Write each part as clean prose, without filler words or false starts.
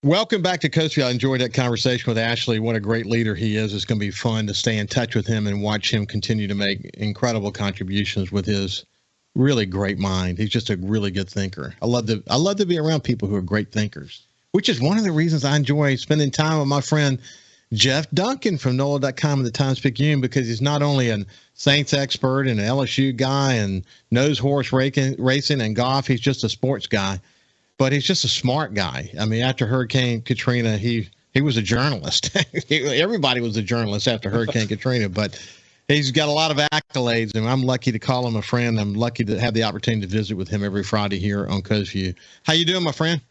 Welcome back to Coast Vue. I enjoyed that conversation with Ashley. What a great leader he is. It's going to be fun to stay in touch with him and watch him continue to make incredible contributions with his really great mind. He's just a really good thinker. I love to be around people who are great thinkers, which is one of the reasons I enjoy spending time with my friend Jeff Duncan from NOLA.com and the Times-Picayune, because he's not only a Saints expert and an LSU guy and knows horse racing and golf. He's just a sports guy. But he's just a smart guy. I mean, after Hurricane Katrina, he was a journalist. Everybody was a journalist after Hurricane Katrina, but he's got a lot of accolades, and I'm lucky to call him a friend. I'm lucky to have the opportunity to visit with him every Friday here on Coast Vue. How you doing, my friend?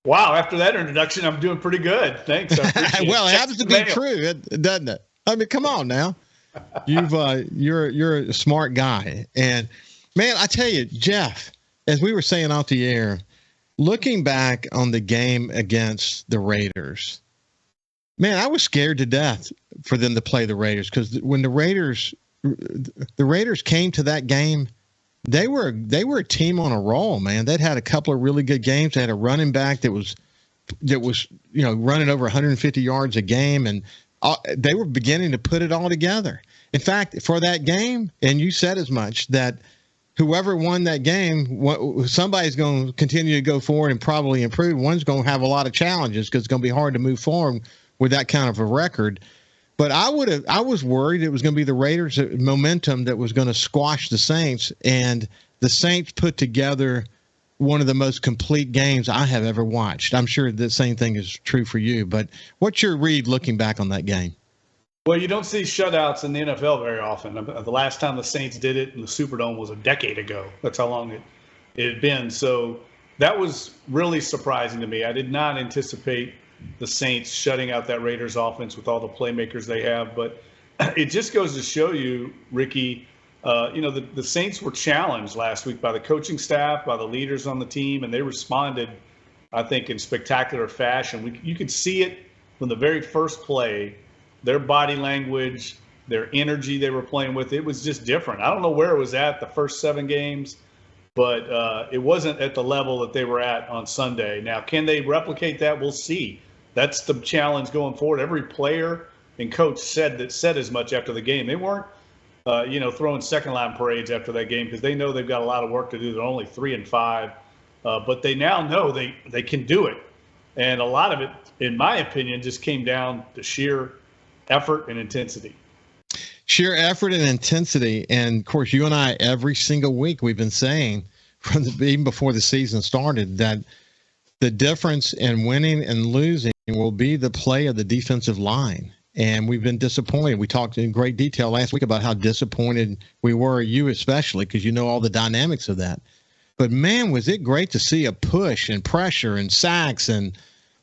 Wow, after that introduction, I'm doing pretty good. Thanks. Well, it happens to be true, doesn't it? I mean, come on now. You're a smart guy. And, man, I tell you, Jeff, as we were saying off the air, looking back on the game against the Raiders, man, I was scared to death for them to play the Raiders, because when the Raiders came to that game, they were a team on a roll, man. They'd had a couple of really good games. They had a running back that was running over 150 yards a game, and they were beginning to put it all together. In fact, for that game, and you said as much, that whoever won that game, somebody's going to continue to go forward and probably improve. One's going to have a lot of challenges because it's going to be hard to move forward with that kind of a record. But I was worried it was going to be the Raiders' momentum that was going to squash the Saints, and the Saints put together one of the most complete games I have ever watched. I'm sure the same thing is true for you. But what's your read looking back on that game? Well, you don't see shutouts in the NFL very often. The last time the Saints did it in the Superdome was a decade ago. That's how long it had been. So that was really surprising to me. I did not anticipate the Saints shutting out that Raiders offense with all the playmakers they have. But it just goes to show you, Ricky, the Saints were challenged last week by the coaching staff, by the leaders on the team, and they responded, I think, in spectacular fashion. You could see it from the very first play. Their body language, their energy they were playing with, it was just different. I don't know where it was at the first 7 games, but it wasn't at the level that they were at on Sunday. Now, can they replicate that? We'll see. That's the challenge going forward. Every player and coach said as much after the game. They weren't, throwing second-line parades after that game, because they know they've got a lot of work to do. They're only 3-5, but they now know they can do it. And a lot of it, in my opinion, just came down to sheer effort and intensity. Sheer effort and intensity. And, of course, you and I, every single week, we've been saying, even before the season started, that the difference in winning and losing will be the play of the defensive line. And we've been disappointed. We talked in great detail last week about how disappointed we were, you especially, because you know all the dynamics of that. But, man, was it great to see a push and pressure and sacks and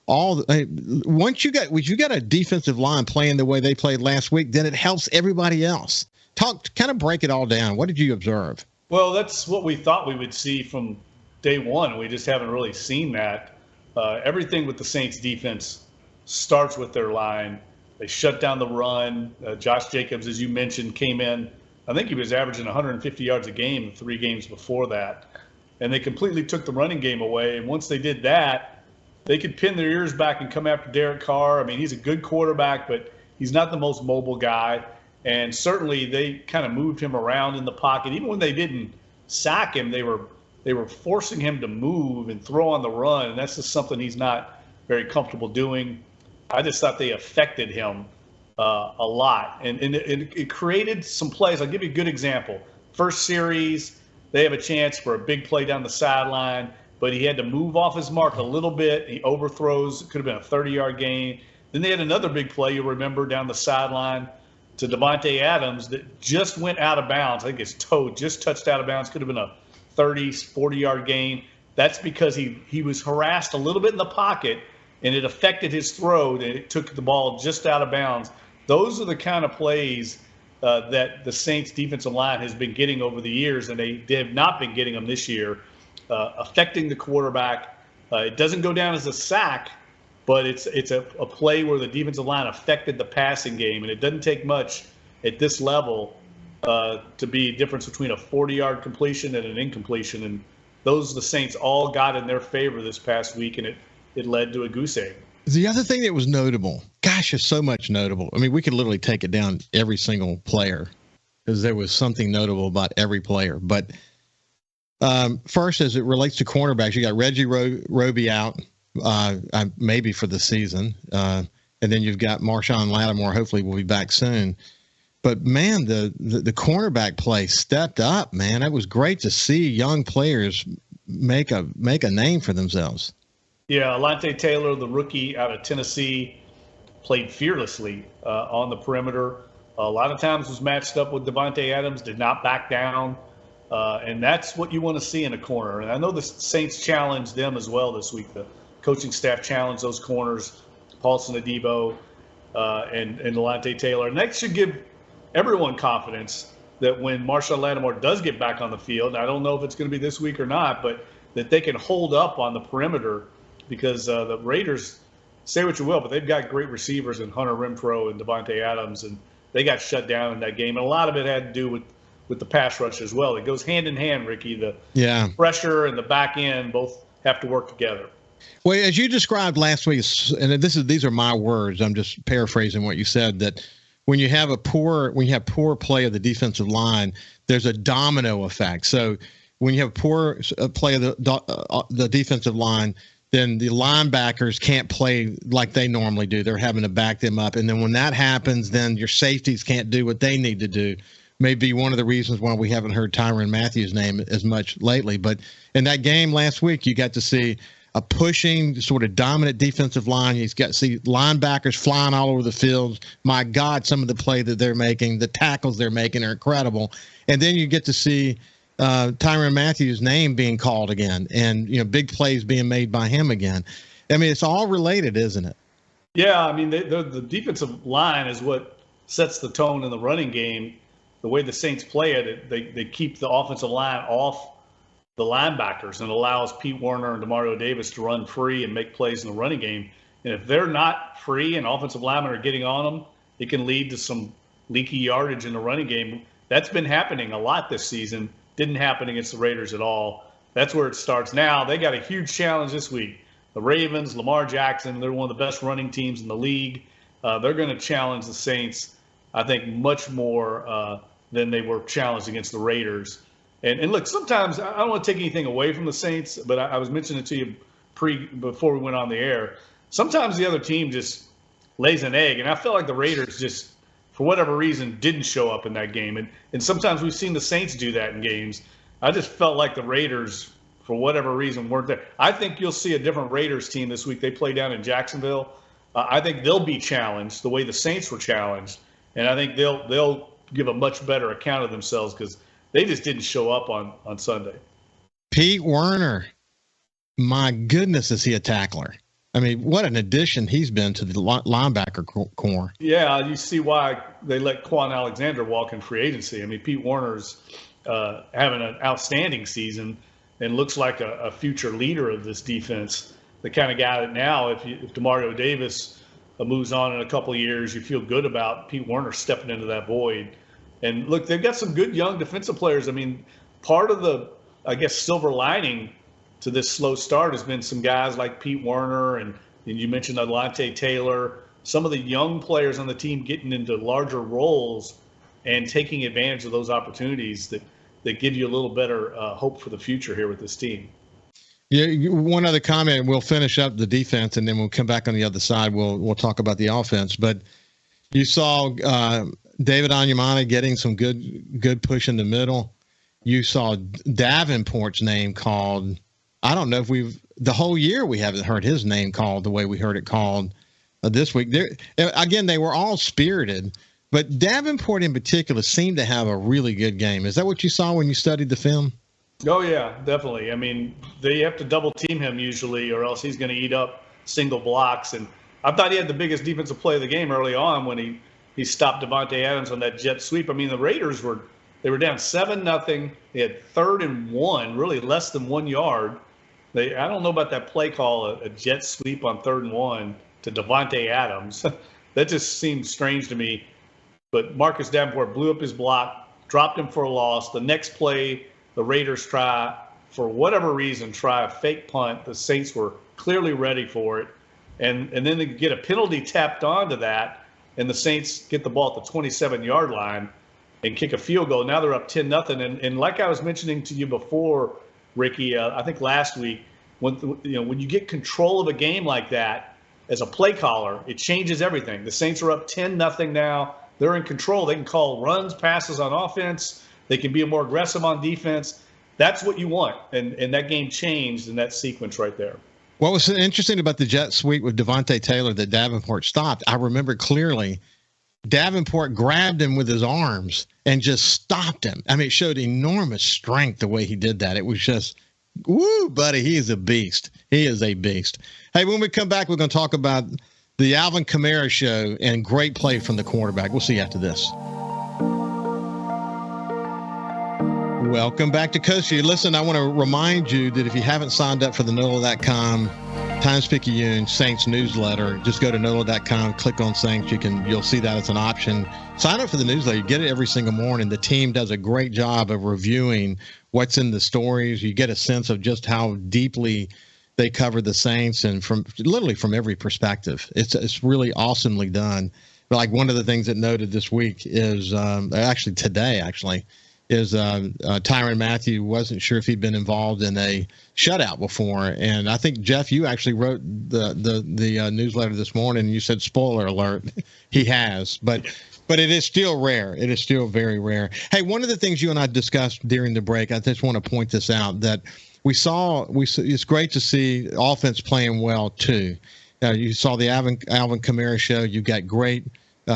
once you got a defensive line playing the way they played last week, then it helps everybody else. Kind of break it all down. What did you observe? Well, that's what we thought we would see from day one. We just haven't really seen that. Everything with the Saints defense starts with their line. They shut down the run. Josh Jacobs, as you mentioned, came in. I think he was averaging 150 yards a game 3 games before that. And they completely took the running game away. And once they did that, they could pin their ears back and come after Derek Carr. I mean, he's a good quarterback, but he's not the most mobile guy. And certainly they kind of moved him around in the pocket. Even when they didn't sack him, they were forcing him to move and throw on the run. And that's just something he's not very comfortable doing. I just thought they affected him a lot. And it created some plays. I'll give you a good example. First series, they have a chance for a big play down the sideline, but he had to move off his mark a little bit. He overthrows. It could have been a 30-yard gain. Then they had another big play, you'll remember, down the sideline to Devontae Adams that just went out of bounds. I think his toe just touched out of bounds. Could have been a 30, 40-yard gain. That's because he was harassed a little bit in the pocket, and it affected his throw, and it took the ball just out of bounds. Those are the kind of plays that the Saints defensive line has been getting over the years, and they have not been getting them this year. Affecting the quarterback. It doesn't go down as a sack, but it's a play where the defensive line affected the passing game, and it doesn't take much at this level to be a difference between a 40-yard completion and an incompletion. And those the Saints all got in their favor this past week, and it it led to a goose egg. The other thing that was notable, gosh, there's so much notable. I mean, we could literally take it down every single player because there was something notable about every player. But first, as it relates to cornerbacks, you got Reggie Roby out, maybe for the season. And then you've got Marshawn Lattimore, hopefully will be back soon. But, man, the cornerback play stepped up, man. It was great to see young players make a name for themselves. Yeah, Alontae Taylor, the rookie out of Tennessee, played fearlessly on the perimeter. A lot of times was matched up with Davante Adams, did not back down. And that's what you want to see in a corner. And I know the Saints challenged them as well this week. The coaching staff challenged those corners, Paulson Adebo and Alontae Taylor. And that should give everyone confidence that when Marshawn Lattimore does get back on the field, I don't know if it's going to be this week or not, but that they can hold up on the perimeter. Because the Raiders, say what you will, but they've got great receivers in Hunter Renfrow and Davante Adams, and they got shut down in that game. And a lot of it had to do with the pass rush as well. It goes hand in hand, Ricky. The pressure and the back end both have to work together. Well, as you described last week, and these are my words, I'm just paraphrasing what you said, that when you have poor play of the defensive line, there's a domino effect. So when you have poor play of the defensive line, then the linebackers can't play like they normally do. They're having to back them up. And then when that happens, then your safeties can't do what they need to do. Maybe one of the reasons why we haven't heard Tyrann Mathieu's name as much lately. But in that game last week, you got to see a pushing, sort of dominant defensive line. You got to see linebackers flying all over the field. My God, some of the play that they're making, the tackles they're making are incredible. And then you get to see Tyrann Mathieu's name being called again, and big plays being made by him again. I mean, it's all related, isn't it? Yeah, I mean, the defensive line is what sets the tone in the running game. The way the Saints play it, they keep the offensive line off the linebackers and allows Pete Werner and Demario Davis to run free and make plays in the running game. And if they're not free and offensive linemen are getting on them, it can lead to some leaky yardage in the running game. That's been happening a lot this season. Didn't happen against the Raiders at all. That's where it starts now. They got a huge challenge this week. The Ravens, Lamar Jackson, they're one of the best running teams in the league. They're going to challenge the Saints, I think, much more than they were challenged against the Raiders. And look, sometimes I don't want to take anything away from the Saints, but I was mentioning it to you before we went on the air. Sometimes the other team just lays an egg, and I feel like the Raiders just, for whatever reason, didn't show up in that game. And sometimes we've seen the Saints do that in games. I just felt like the Raiders, for whatever reason, weren't there. I think you'll see a different Raiders team this week. They play down in Jacksonville. I think they'll be challenged the way the Saints were challenged, and I think they'll give a much better account of themselves because they just didn't show up on Sunday. Pete Werner, my goodness, is he a tackler? I mean, what an addition he's been to the linebacker core. Yeah, you see why they let Quan Alexander walk in free agency. I mean, Pete Werner's having an outstanding season and looks like a future leader of this defense. The kind of guy that now, if Demario Davis moves on in a couple of years, you feel good about Pete Werner stepping into that void. And look, they've got some good young defensive players. I mean, part of the, I guess, silver lining to this slow start has been some guys like Pete Werner and you mentioned Alontae Taylor, some of the young players on the team getting into larger roles and taking advantage of those opportunities that give you a little better hope for the future here with this team. Yeah, one other comment, and we'll finish up the defense, and then we'll come back on the other side. We'll talk about the offense. But you saw David Onyemata getting some good push in the middle. You saw Davenport's name called. I don't know if the whole year we haven't heard his name called the way we heard it called this week. Again, they were all spirited, but Davenport in particular seemed to have a really good game. Is that what you saw when you studied the film? Oh, yeah, definitely. I mean, they have to double team him usually or else he's going to eat up single blocks. And I thought he had the biggest defensive play of the game early on when he stopped Davante Adams on that jet sweep. I mean, the Raiders were down 7-0. They had 3rd and 1, really less than 1 yard. I don't know about that play call, a jet sweep on 3rd and 1 to Davante Adams. That just seemed strange to me. But Marcus Davenport blew up his block, dropped him for a loss. The next play, the Raiders for whatever reason, try a fake punt. The Saints were clearly ready for it. And then they get a penalty tapped onto that, and the Saints get the ball at the 27-yard line and kick a field goal. Now they're up 10-0. And like I was mentioning to you before, Ricky, I think last week, when you get control of a game like that as a play caller, it changes everything. The Saints are up 10-0 now. They're in control. They can call runs, passes on offense. They can be more aggressive on defense. That's what you want. And that game changed in that sequence right there. What was interesting about the jet sweep with Devontae Taylor that Davenport stopped, I remember clearly Davenport grabbed him with his arms and just stopped him. I mean, it showed enormous strength the way he did that. It was just, woo, buddy, he is a beast. He is a beast. Hey, when we come back, we're going to talk about the Alvin Kamara show and great play from the quarterback. We'll see you after this. Welcome back to Coast Vue. Listen, I want to remind you that if you haven't signed up for the NOLA.com Times-Picayune Saints newsletter, just go to NOLA.com, click on Saints. You'll see that as an option. Sign up for the newsletter. You get it every single morning. The team does a great job of reviewing what's in the stories. You get a sense of just how deeply they cover the Saints and literally from every perspective. It's really awesomely done. But like one of the things that noted this week is today is Tyrann Mathieu wasn't sure if he'd been involved in a shutout before. And I think, Jeff, you actually wrote the newsletter this morning, and you said, spoiler alert, he has. But it is still rare. It is still very rare. Hey, one of the things you and I discussed during the break, I just want to point this out, that we saw it's great to see offense playing well, too. You saw the Alvin Kamara show. You got great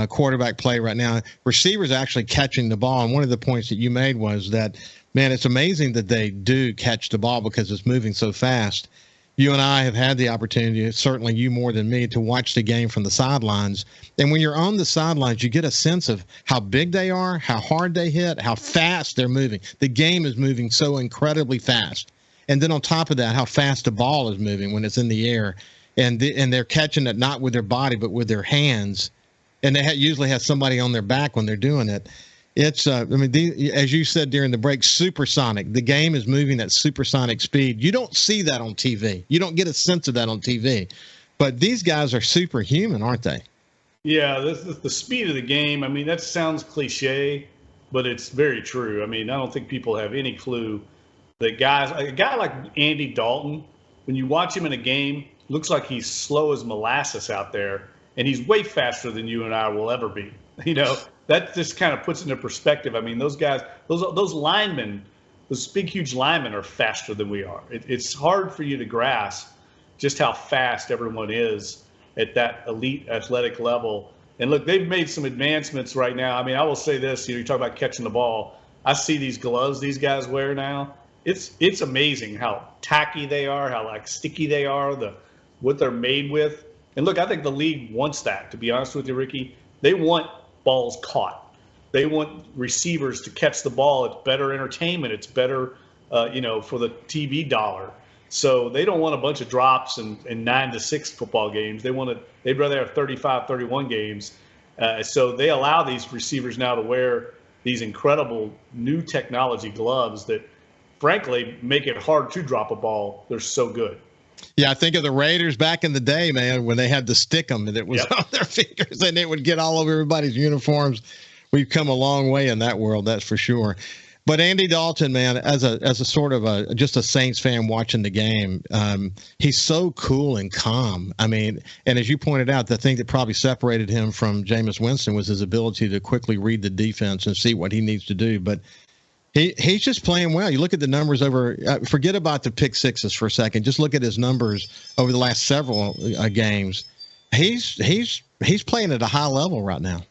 quarterback play right now. Receivers actually catching the ball. And one of the points that you made was that, man, it's amazing that they do catch the ball because it's moving so fast. You and I have had the opportunity, certainly you more than me, to watch the game from the sidelines. And when you're on the sidelines, you get a sense of how big they are, how hard they hit, how fast they're moving. The game is moving so incredibly fast. And then on top of that, how fast the ball is moving when it's in the air. And they're catching it not with their body, but with their hands. And they usually have somebody on their back when they're doing it. It's, as you said during the break, supersonic. The game is moving at supersonic speed. You don't see that on TV. You don't get a sense of that on TV. But these guys are superhuman, aren't they? Yeah, the speed of the game. I mean, that sounds cliche, but it's very true. I mean, I don't think people have any clue that a guy like Andy Dalton, when you watch him in a game, looks like he's slow as molasses out there. And he's way faster than you and I will ever be. That just kind of puts into perspective. I mean, those guys, those linemen, those big, huge linemen are faster than we are. It's hard for you to grasp just how fast everyone is at that elite athletic level. And look, they've made some advancements right now. I mean, I will say this, you talk about catching the ball. I see these gloves these guys wear now. It's amazing how tacky they are, how sticky they are, what they're made with. And look, I think the league wants that, to be honest with you, Ricky. They want balls caught. They want receivers to catch the ball. It's better entertainment. It's better, for the TV dollar. So they don't want a bunch of drops and 9-6 football games. They'd rather have 35, 31 games. So they allow these receivers now to wear these incredible new technology gloves that, frankly, make it hard to drop a ball. They're so good. Yeah, I think of the Raiders back in the day, man, when they had to stick them and it was on their fingers and it would get all over everybody's uniforms. We've come a long way in that world, that's for sure. But Andy Dalton, man, as a sort of just a Saints fan watching the game, he's so cool and calm. I mean, and as you pointed out, the thing that probably separated him from Jameis Winston was his ability to quickly read the defense and see what he needs to do. But he's just playing well. You look at the numbers over. Forget about the pick sixes for a second. Just look at his numbers over the last several games. He's playing at a high level right now.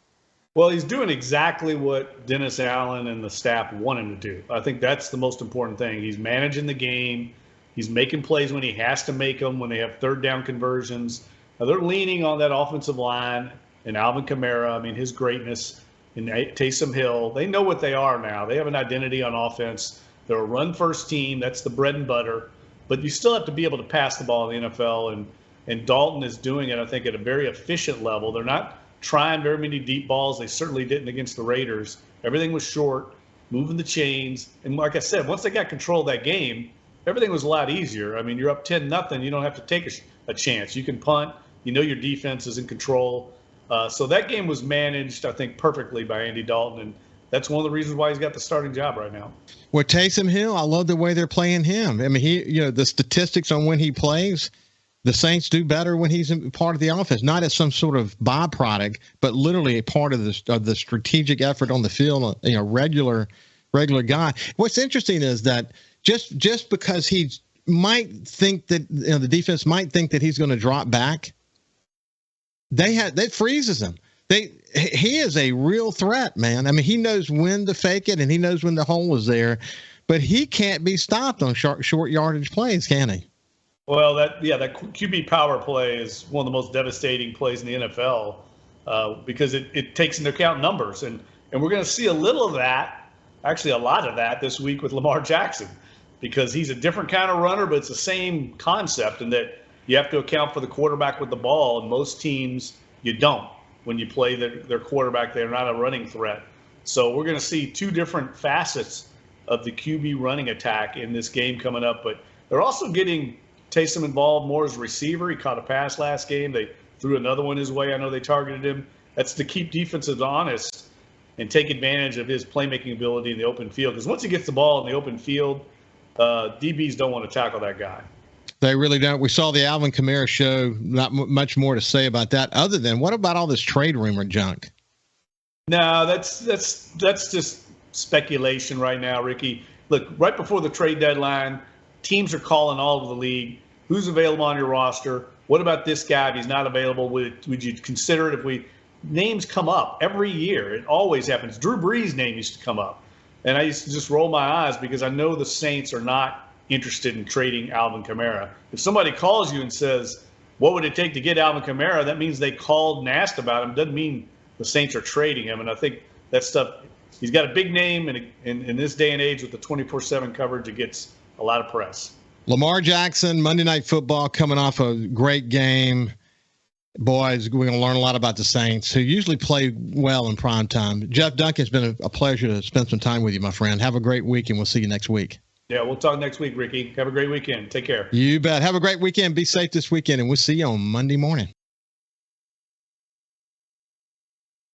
Well, he's doing exactly what Dennis Allen and the staff want him to do. I think that's the most important thing. He's managing the game. He's making plays when he has to make them, when they have third down conversions. Now, they're leaning on that offensive line and Alvin Kamara. I mean, his greatness. And Taysom Hill, they know what they are now. They have an identity on offense. They're a run-first team. That's the bread and butter. But you still have to be able to pass the ball in the NFL, and Dalton is doing it, I think, at a very efficient level. They're not trying very many deep balls. They certainly didn't against the Raiders. Everything was short, moving the chains. And like I said, once they got control of that game, everything was a lot easier. I mean, you're up 10-0. You don't have to take a chance. You can punt. You know your defense is in control. So that game was managed, I think, perfectly by Andy Dalton, and that's one of the reasons why he's got the starting job right now. Well, Taysom Hill, I love the way they're playing him. I mean, the statistics on when he plays, the Saints do better when he's part of the offense, not as some sort of byproduct, but literally a part of the strategic effort on the field. Regular guy. What's interesting is that just because he might think that the defense might think that he's going to drop back, that freezes him. He is a real threat, man. I mean, he knows when to fake it and he knows when the hole is there, but he can't be stopped on short yardage plays, can he? Well, that QB power play is one of the most devastating plays in the NFL because it takes into account numbers, and we're going to see a little of that, actually a lot of that this week with Lamar Jackson, because he's a different kind of runner, but it's the same concept in that you have to account for the quarterback with the ball, and most teams you don't. When you play their quarterback, they're not a running threat. So we're going to see two different facets of the QB running attack in this game coming up. But they're also getting Taysom involved more as a receiver. He caught a pass last game. They threw another one his way. I know they targeted him. That's to keep defenses honest and take advantage of his playmaking ability in the open field. Because once he gets the ball in the open field, DBs don't want to tackle that guy. They really don't. We saw the Alvin Kamara show. Not much more to say about that, other than what about all this trade rumor junk? No, that's just speculation right now, Ricky. Look, right before the trade deadline, teams are calling all over the league. Who's available on your roster? What about this guy? If he's not available, would you consider it? If names come up every year, it always happens. Drew Brees' name used to come up, and I used to just roll my eyes because I know the Saints are not interested in trading Alvin Kamara. If somebody calls you and says, what would it take to get Alvin Kamara? That means they called and asked about him. Doesn't mean the Saints are trading him. And I think that stuff, he's got a big name, and in this day and age with the 24/7 coverage, it gets a lot of press. Lamar Jackson, Monday Night Football, coming off a great game. Boys, we're going to learn a lot about the Saints, who usually play well in prime time. Jeff Duncan, it's been a pleasure to spend some time with you, my friend. Have a great week, and we'll see you next week. Yeah, we'll talk next week, Ricky. Have a great weekend. Take care. You bet. Have a great weekend. Be safe this weekend, and we'll see you on Monday morning.